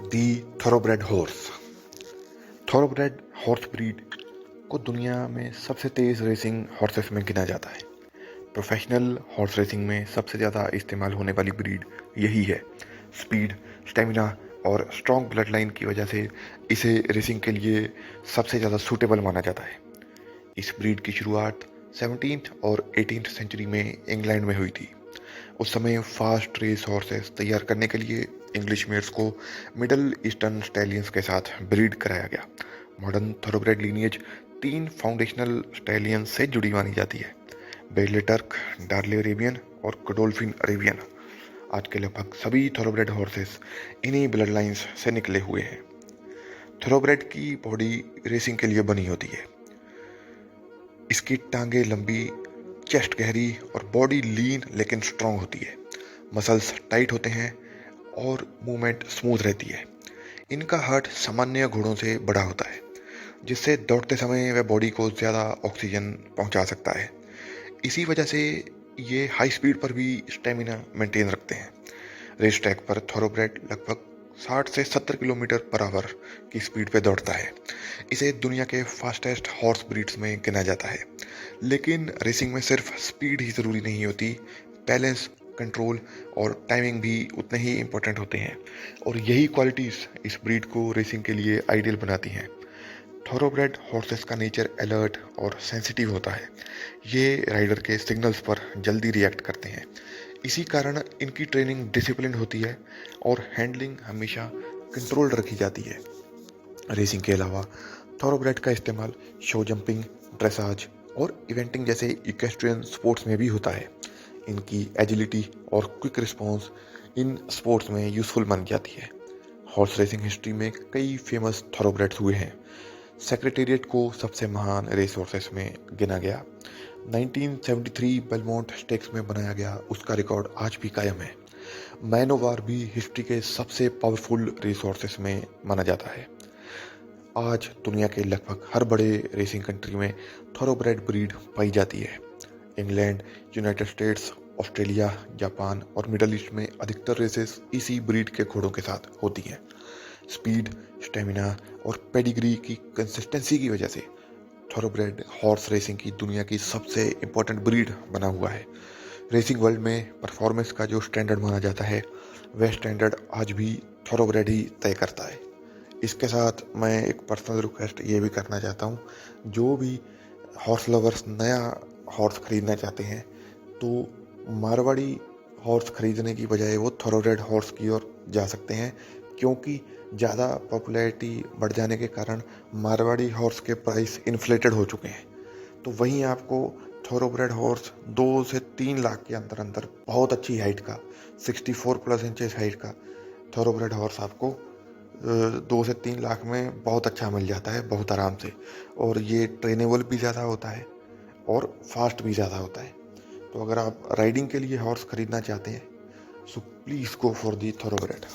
दी थोरोब्रेड horse. थोरोब्रेड horse breed को दुनिया में सबसे तेज रेसिंग हॉर्सेस में गिना जाता है। प्रोफेशनल हॉर्स रेसिंग में सबसे ज़्यादा इस्तेमाल होने वाली ब्रीड यही है। स्पीड, स्टेमिना और स्ट्रॉन्ग ब्लड लाइन की वजह से इसे रेसिंग के लिए सबसे ज़्यादा सूटेबल माना जाता है। इस ब्रीड की शुरुआत 17th और 18th सेंचुरी में इंग्लैंड में हुई थी। उस समय फास्ट रेस हॉर्सेस तैयार करने के लिए इंग्लिश मेयर्स को मिडल ईस्टर्न स्टैलियंस के साथ ब्रीड कराया गया। मॉडर्न थोरोब्रेड लीनिएज 3 फाउंडेशनल स्टैलियंस से जुड़ी मानी जाती है: बेडले टर्क, डार्ले अरेबियन और गोडोल्फिन अरेबियन। आज के लगभग सभी थोरोब्रेड हॉर्सेस इन्हीं ब्लड लाइन्स से निकले हुए हैं। थोरोब्रेड की बॉडी रेसिंग के लिए बनी होती है। इसकी टांगें लंबी, चेस्ट गहरी और बॉडी लीन लेकिन स्ट्रांग होती है। मसल्स टाइट होते हैं और मूवमेंट स्मूथ रहती है। इनका हार्ट सामान्य घोड़ों से बड़ा होता है, जिससे दौड़ते समय वह बॉडी को ज़्यादा ऑक्सीजन पहुंचा सकता है। इसी वजह से ये हाई स्पीड पर भी स्टेमिना मेंटेन रखते हैं। रेस ट्रैक पर थोरोब्रेड लगभग 60 से 70 किलोमीटर पर आवर की स्पीड पे दौड़ता है। इसे दुनिया के फास्टेस्ट हॉर्स ब्रीड्स में गिना जाता है। लेकिन रेसिंग में सिर्फ स्पीड ही ज़रूरी नहीं होती, बैलेंस, कंट्रोल और टाइमिंग भी उतने ही इम्पोर्टेंट होते हैं। और यही क्वालिटीज़ इस ब्रीड को रेसिंग के लिए आइडियल बनाती हैं। थोरोब्रेड हॉर्सेस का नेचर अलर्ट और सेंसिटिव होता है। ये राइडर के सिग्नल्स पर जल्दी रिएक्ट करते हैं। इसी कारण इनकी ट्रेनिंग डिसिप्लिन होती है और हैंडलिंग हमेशा कंट्रोल रखी जाती है। रेसिंग के अलावा थोरोब्रेड का इस्तेमाल शो जंपिंग, ड्रेसाज और इवेंटिंग जैसे इक्वेस्ट्रियन स्पोर्ट्स में भी होता है। इनकी एजिलिटी और क्विक रिस्पॉन्स इन स्पोर्ट्स में यूजफुल मानी जाती है। हॉर्स रेसिंग हिस्ट्री में कई फेमस थोरोब्रेड्स हुए हैं। सेक्रेटेरिएट को सबसे महान रेस हॉर्सेस में गिना गया। 1973 बेलमोंट स्टेक्स में बनाया गया उसका रिकॉर्ड आज भी कायम है। मैनोवार भी हिस्ट्री के सबसे पावरफुल रेस हॉर्सेस में माना जाता है। आज दुनिया के लगभग हर बड़े रेसिंग कंट्री में थोरोब्रेड ब्रीड पाई जाती है। England, United states, Australia, Japan और मिडल ईस्ट में अधिकतर रेसेस इसी ब्रीड के घोड़ों के साथ होती हैं। स्पीड, स्टेमिना और पेडिग्री की कंसिस्टेंसी की वजह से थोरोब्रेड हॉर्स रेसिंग की दुनिया की सबसे इम्पोर्टेंट ब्रीड बना हुआ है। रेसिंग वर्ल्ड में परफॉर्मेंस का जो स्टैंडर्ड माना जाता है, वह स्टैंडर्ड आज भी थोरोब्रेड ही तय करता है। इसके साथ मैं एक पर्सनल रिक्वेस्ट ये भी करना चाहता हूँ, जो भी हॉर्स लवर्स नया हॉर्स खरीदना चाहते हैं, तो मारवाड़ी हॉर्स खरीदने की बजाय वो थोरोब्रेड हॉर्स की ओर जा सकते हैं, क्योंकि ज़्यादा पॉपुलैरिटी बढ़ जाने के कारण मारवाड़ी हॉर्स के प्राइस इन्फ्लेटेड हो चुके हैं। तो वहीं आपको थोरोब्रेड हॉर्स 2 से 3 लाख के अंदर अंदर बहुत अच्छी हाइट का 64 प्लस इंचेस हाइट का थोरोब्रेड हॉर्स आपको 2 से 3 लाख में बहुत अच्छा मिल जाता है, बहुत आराम से। और ये ट्रेनेबल भी ज़्यादा होता है और फास्ट भी ज़्यादा होता है। तो अगर आप राइडिंग के लिए हॉर्स खरीदना चाहते हैं, so please go for the थोरोब्रेड।